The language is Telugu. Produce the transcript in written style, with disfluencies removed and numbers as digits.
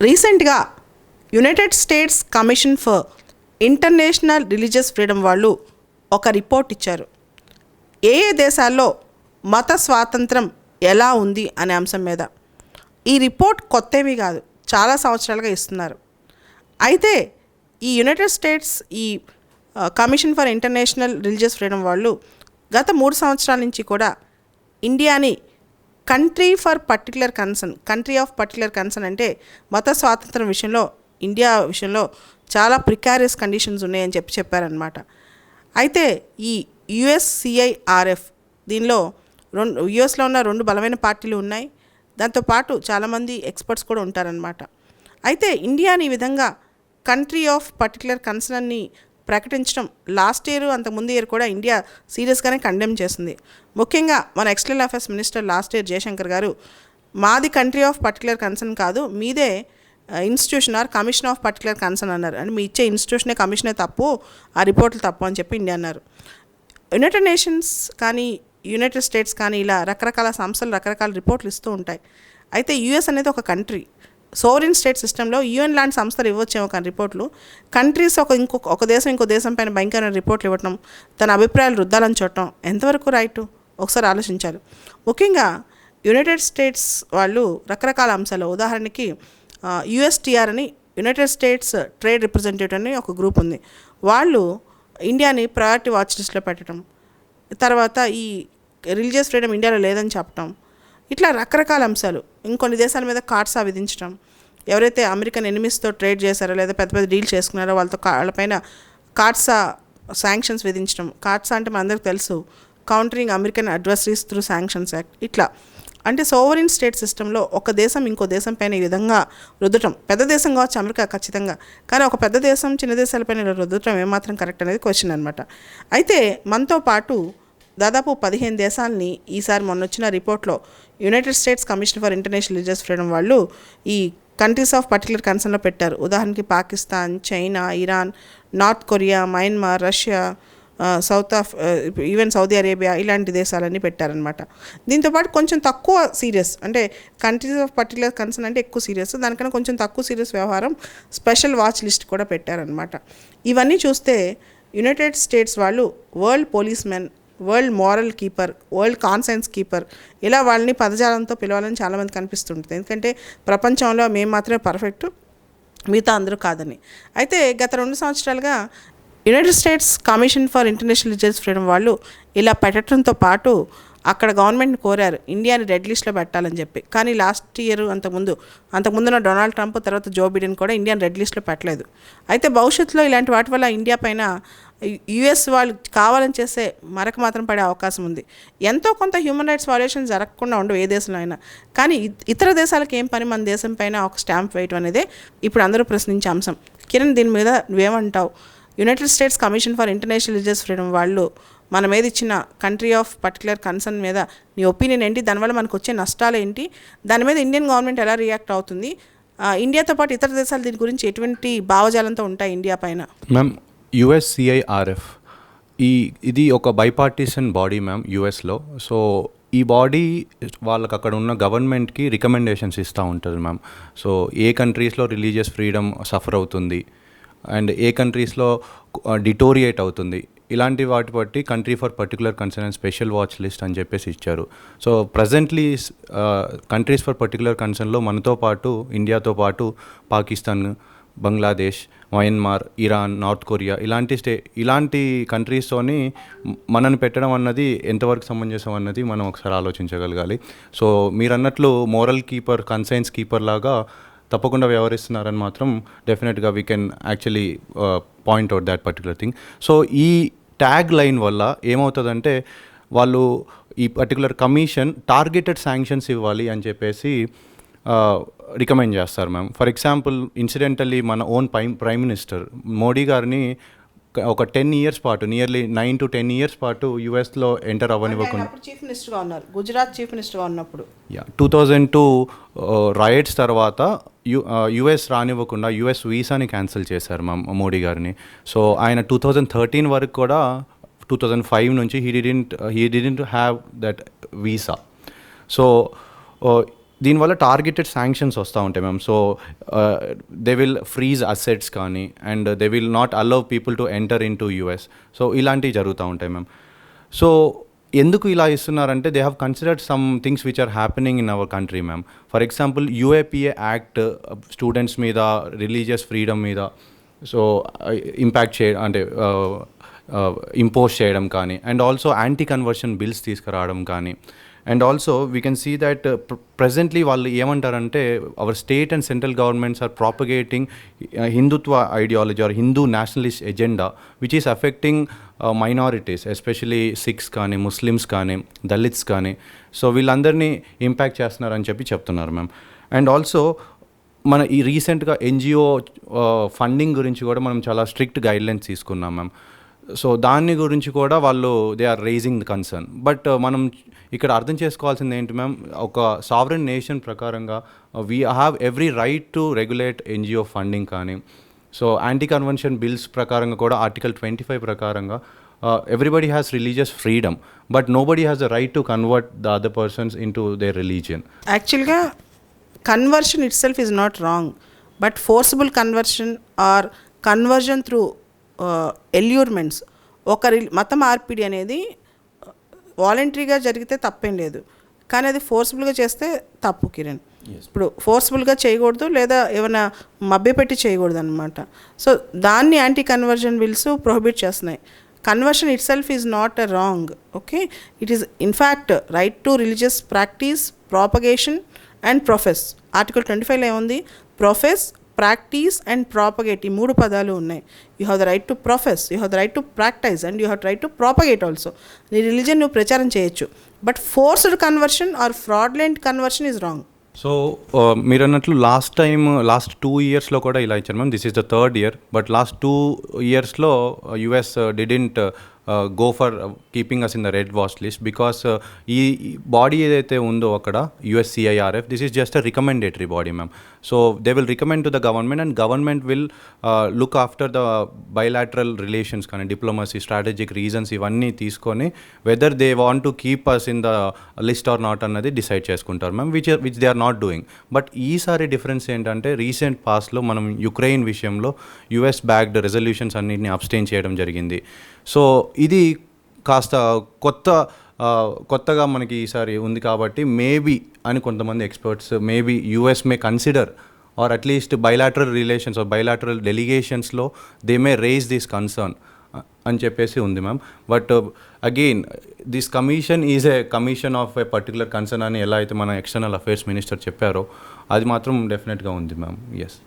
రీసెంట్గా United states commission for international religious freedom వాళ్ళు ఒక రిపోర్ట్ ఇచ్చారు. ఏ ఏ దేశాల్లో మత స్వాతంత్రం ఎలా ఉంది అనే అంశం మీద. ఈ రిపోర్ట్ కొత్తేమీ కాదు, చాలా సంవత్సరాలుగా ఇస్తున్నారు. అయితే ఈ యునైటెడ్ స్టేట్స్ ఈ commission for international religious freedom వాళ్ళు గత 3 సంవత్సరాల నుంచి కూడా ఇండియాని కంట్రీ ఆఫ్ పర్టిక్యులర్ కన్సర్న్ అంటే మత స్వాతంత్రం విషయంలో ఇండియా విషయంలో చాలా ప్రికారియస్ కండిషన్స్ ఉన్నాయని చెప్పారనమాట. అయితే ఈ USCIRF దీనిలో యుఎస్లో ఉన్న 2 బలమైన పార్టీలు ఉన్నాయి. దాంతోపాటు చాలామంది ఎక్స్పర్ట్స్ కూడా ఉంటారనమాట. అయితే ఇండియాని ఈ విధంగా కంట్రీ ఆఫ్ పర్టిక్యులర్ కన్సర్న్ని ప్రకటించడం లాస్ట్ ఇయర్ అంతకుముందు ఇయర్ కూడా ఇండియా సీరియస్గానే కండెమ్ చేసింది. ముఖ్యంగా మన external affairs minister last year Jaishankar garu మాది కంట్రీ ఆఫ్ పర్టిక్యులర్ కన్సర్న్ కాదు, మీదే institution or commission of particular concern అన్నారు. అంటే మీ ఇచ్చే ఇన్స్టిట్యూషనే కమిషనే తప్పు, ఆ రిపోర్ట్లు తప్పు అని చెప్పి ఇండియా అన్నారు. యునైటెడ్ నేషన్స్ కానీ యునైటెడ్ స్టేట్స్ కానీ ఇలా రకరకాల సంస్థలు రకరకాల రిపోర్ట్లు ఇస్తూ ఉంటాయి. అయితే యుఎస్ అనేది ఒక కంట్రీ, సోవరిన్ స్టేట్ సిస్టంలో UN లాంటి సంస్థలు ఇవ్వచ్చేమో కానీ రిపోర్ట్లు, కంట్రీస్ ఒక దేశం ఇంకో దేశం పైన భయంకరమైన రిపోర్ట్లు ఇవ్వటం, తన అభిప్రాయాలు రుద్దాలని చూడటం ఎంతవరకు రైటు ఒకసారి ఆలోచించాలి. ముఖ్యంగా యునైటెడ్ స్టేట్స్ వాళ్ళు రకరకాల అంశాలు, ఉదాహరణకి USTR అని యునైటెడ్ స్టేట్స్ ట్రేడ్ రిప్రజెంటేటివ్ అని ఒక గ్రూప్ ఉంది. వాళ్ళు ఇండియాని ప్రయారిటీ వాచ్ లిస్ట్లో పెట్టడం, తర్వాత ఈ రిలీజియస్ ఫ్రీడమ్ ఇండియాలో లేదని చెప్పడం, ఇట్లా రకరకాల అంశాలు. ఇంకొన్ని దేశాల మీద కార్డ్సా విధించడం, ఎవరైతే అమెరికన్ ఎనిమిస్తో ట్రేడ్ చేశారో లేదా పెద్ద పెద్ద డీల్ చేసుకున్నారో వాళ్ళపైన కార్డ్సా శాంక్షన్స్ విధించడం. కార్డ్సా అంటే మనందరికీ తెలుసు, countering American adversaries through sanctions act. ఇట్లా అంటే సోవరిన్ స్టేట్ సిస్టంలో ఒక దేశం ఇంకో దేశం పైన ఈ విధంగా రుద్దటం, పెద్ద దేశం కావచ్చు అమెరికా ఖచ్చితంగా, కానీ ఒక పెద్ద దేశం చిన్న దేశాలపైన ఇలా రుద్దటం ఏమాత్రం కరెక్ట్ అనేది క్వశ్చన్ అనమాట. అయితే మనతో పాటు దాదాపు 15 దేశాలని ఈసారి మొన్న వచ్చిన రిపోర్ట్లో United states commission for international religious freedom వాళ్ళు ఈ కంట్రీస్ ఆఫ్ పర్టిక్యులర్ కన్సర్న్లో పెట్టారు. ఉదాహరణకి Pakistan, China, Iran, North Korea, Myanmar, Russia, even Saudi Arabia ఇలాంటి దేశాలన్నీ పెట్టారనమాట. దీంతోపాటు కొంచెం తక్కువ సీరియస్ అంటే కంట్రీస్ ఆఫ్ పర్టిక్యులర్ కన్సర్న్ అంటే ఎక్కువ సీరియస్, దానికన్నా కొంచెం తక్కువ సీరియస్ వ్యవహారం స్పెషల్ వాచ్ లిస్ట్ కూడా పెట్టారనమాట. ఇవన్నీ చూస్తే యునైటెడ్ స్టేట్స్ వాళ్ళు world policemen, world moral keeper, world conscience keeper ఇలా వాళ్ళని పదజాలంతో పిలవాలని చాలామంది కనిపిస్తుంటుంది. ఎందుకంటే ప్రపంచంలో మేము మాత్రమే పర్ఫెక్ట్, మిగతా అందరూ కాదని. అయితే గత 2 సంవత్సరాలుగా United states commission for international religious freedom వాళ్ళు ఇలా పెట్టడంతో పాటు అక్కడ గవర్నమెంట్ని కోరారు ఇండియాని రెడ్ లిస్ట్లో పెట్టాలని చెప్పి. కానీ లాస్ట్ ఇయర్ అంతకుముందున్న డొనాల్డ్ ట్రంప్, తర్వాత జో బిడెన్ కూడా ఇండియాని రెడ్ లిస్ట్లో పెట్టలేదు. అయితే భవిష్యత్తులో ఇలాంటి వాటి వల్ల ఇండియా పైన US వాళ్ళు కావాలని చేసే మరక మాత్రం పడే అవకాశం ఉంది. ఎంతో కొంత హ్యూమన్ రైట్స్ వయలేషన్ జరగకుండా ఉండవు ఏ దేశంలో అయినా, కానీ ఇతర దేశాలకు ఏం పని మన దేశం పైన ఒక స్టాంప్ వేయటం అనేదే ఇప్పుడు అందరూ ప్రశ్నించే అంశం. కిరణ్, దీని మీద నువ్వేమంటావు? United states commission for international religious freedom వాళ్ళు మన మీద ఇచ్చిన కంట్రీ ఆఫ్ పర్టిక్యులర్ కన్సర్న్ మీద నీ ఒపీనియన్ ఏంటి? దానివల్ల మనకు వచ్చే నష్టాలు ఏంటి? దాని మీద ఇండియన్ గవర్నమెంట్ ఎలా రియాక్ట్ అవుతుంది? ఇండియాతో పాటు ఇతర దేశాలు దీని గురించి ఎటువంటి భావజాలంతో ఉంటాయి ఇండియా పైన? మ్యామ్, USCIRF ఇది ఒక బైపార్టిసన్ బాడీ మ్యామ్ యుఎస్లో. సో ఈ బాడీ వాళ్ళకి అక్కడ ఉన్న గవర్నమెంట్కి రికమెండేషన్స్ ఇస్తూ ఉంటుంది మ్యామ్. సో ఏ కంట్రీస్లో రిలీజియస్ ఫ్రీడమ్ సఫర్ అవుతుంది అండ్ ఏ కంట్రీస్లో డిటోరియేట్ అవుతుంది, ఇలాంటి వాటి బట్టి country for particular concern and special watch list అని చెప్పేసి ఇచ్చారు. So presently countries for particular కన్సర్న్లో మనతో పాటు ఇండియాతో పాటు Pakistan, Bangladesh, Myanmar, Iran, North Korea ఇలాంటి కంట్రీస్తోని మనని పెట్టడం అన్నది ఎంతవరకు సమంజసం అన్నది మనం ఒకసారి ఆలోచించగలగాలి. సో మీరు అన్నట్లు మోరల్ కీపర్, కన్సైన్స్ కీపర్ లాగా తప్పకుండా వ్యవహరిస్తున్నారని మాత్రం డెఫినెట్గా we can actually point out that particular thing. So ఈ ట్యాగ్ లైన్ వల్ల ఏమవుతుందంటే వాళ్ళు ఈ పర్టికులర్ కమిషన్ టార్గెటెడ్ శాంక్షన్స్ ఇవ్వాలి అని చెప్పేసి రికమెండ్ చేస్తారు మ్యామ్. ఫర్ ఎగ్జాంపుల్ ఇన్సిడెంటల్లీ మన ఓన్ ప్రైమ్ మినిస్టర్ మోడీ గారిని ఒక 10 years పాటు, నియర్లీ 9 to 10 years పాటు యుఎస్లో ఎంటర్ అవ్వనివ్వకుండా చీఫ్ మినిస్టర్గా ఉన్నారు, గుజరాత్ చీఫ్ మినిస్టర్గా ఉన్నప్పుడు 2002 రైట్స్ తర్వాత యుఎస్ రానివ్వకుండా యుఎస్ వీసాని క్యాన్సిల్ చేశారు మా మోడీ గారిని. సో ఆయన 2013 వరకు కూడా 2005 నుంచి he didn't have that visa. So దీనివల్ల టార్గెటెడ్ శాంక్షన్స్ వస్తూ ఉంటాయి ma'am. So they will freeze assets కానీ and they will not allow people to enter into US. So ఇలాంటివి జరుగుతూ ఉంటాయి మ్యామ్. సో ఎందుకు ఇలా ఇస్తున్నారంటే they have considered some things which are happening in our country ma'am. For example UAPA act students మీద, రిలీజియస్ ఫ్రీడమ్ మీద సో ఇంపాక్ట్ చేయడం అంటే ఇంపోజ్ చేయడం కానీ, and also anti conversion bills తీసుకురావడం కానీ, and also we can see that presently వాళ్ళు ఏమంటారంటే our state and central governments are propagating Hindutva ideology or Hindu nationalist agenda which is affecting minorities, especially Sikhs కానీ, ముస్లిమ్స్ కానీ, దళిత్స్ కానీ. సో వీళ్ళందరినీ ఇంపాక్ట్ చేస్తున్నారని చెప్తున్నారు మ్యామ్. అండ్ ఆల్సో మన ఈ రీసెంట్గా ఎన్జిఓ ఫండింగ్ గురించి కూడా మనం చాలా స్ట్రిక్ట్ గైడ్లైన్స్ తీసుకున్నాం మ్యామ్. సో దాని గురించి కూడా వాళ్ళు they are raising the concern. But మనం ఇక్కడ అర్థం చేసుకోవాల్సింది ఏంటి మ్యామ్, ఒక సావరెన్ నేషన్ ప్రకారంగా we have every right to regulate NGO funding కానీ. సో యాంటీ కన్వెన్షన్ బిల్స్ ప్రకారంగా కూడా ఆర్టికల్ 25 ప్రకారంగా everybody has religious freedom, but nobody has the right to convert the other persons into their religion. యాక్చువల్గా conversion itself is not wrong, but forcible conversion or conversion through allurements, మత మార్పిడి అనేది వాలంటరీగా జరిగితే తప్పేం లేదు, కానీ అది ఫోర్స్ఫుల్గా చేస్తే తప్పు కిరణ్. ఇప్పుడు ఫోర్స్ఫుల్గా చేయకూడదు లేదా ఏమైనా మభ్యపెట్టి చేయకూడదు అనమాట. సో దాన్ని యాంటీ కన్వర్జన్ బిల్స్ ప్రొహిబిట్ చేస్తున్నాయి. Conversion itself is not a wrong, okay, it is in fact right to religious practice, propagation and profess. Article 25లో ఏముంది? ప్రొఫెస్, ప్రాక్టీస్ అండ్ ప్రాపగేట్, ఈ 3 పదాలు ఉన్నాయి. You have the right to profess, you have the right to practice and you have right to propagate also. నీ రిలీజన్ నువ్వు ప్రచారం చేయొచ్చు, but forced conversion or fraudulent conversion is wrong. So మీరు అన్నట్లు లాస్ట్ 2 ఇయర్స్లో కూడా ఇలా ఇచ్చారు ma'am. This is the 3rd year, but last 2 ఇయర్స్లో US didn't go for keeping us in the red watch list because ఈ బాడీ ఏదైతే ఉందో అక్కడ USCIRF, this is just a recommendatory body ma'am. So they will recommend to the government and government will look after the bilateral relations కానీ, డిప్లొమసీ, స్ట్రాటజిక్ రీజన్స్ ఇవన్నీ తీసుకొని whether they want to keep us in the list or not అన్నది డిసైడ్ చేసుకుంటారు ma'am, which they are not doing. But ఈసారి డిఫరెన్స్ ఏంటంటే రీసెంట్ పాస్ట్లో మనం యుక్రెయిన్ విషయంలో US బ్యాక్డ్ రెజల్యూషన్స్ అన్నింటినీ అబ్స్టైన్ చేయడం జరిగింది. సో ఇది కాస్త కొత్తగా మనకి ఈసారి ఉంది కాబట్టి మేబీ అని కొంతమంది experts maybe US may consider or at least bilateral relations or bilateral డెలిగేషన్స్లో they may raise this concern అని చెప్పేసి ఉంది ma'am. But again this commission is a commission of a particular concern అని ఎలా అయితే మన ఎక్స్టర్నల్ అఫైర్స్ మినిస్టర్ చెప్పారో అది మాత్రం డెఫినెట్గా ఉంది మ్యామ్. ఎస్.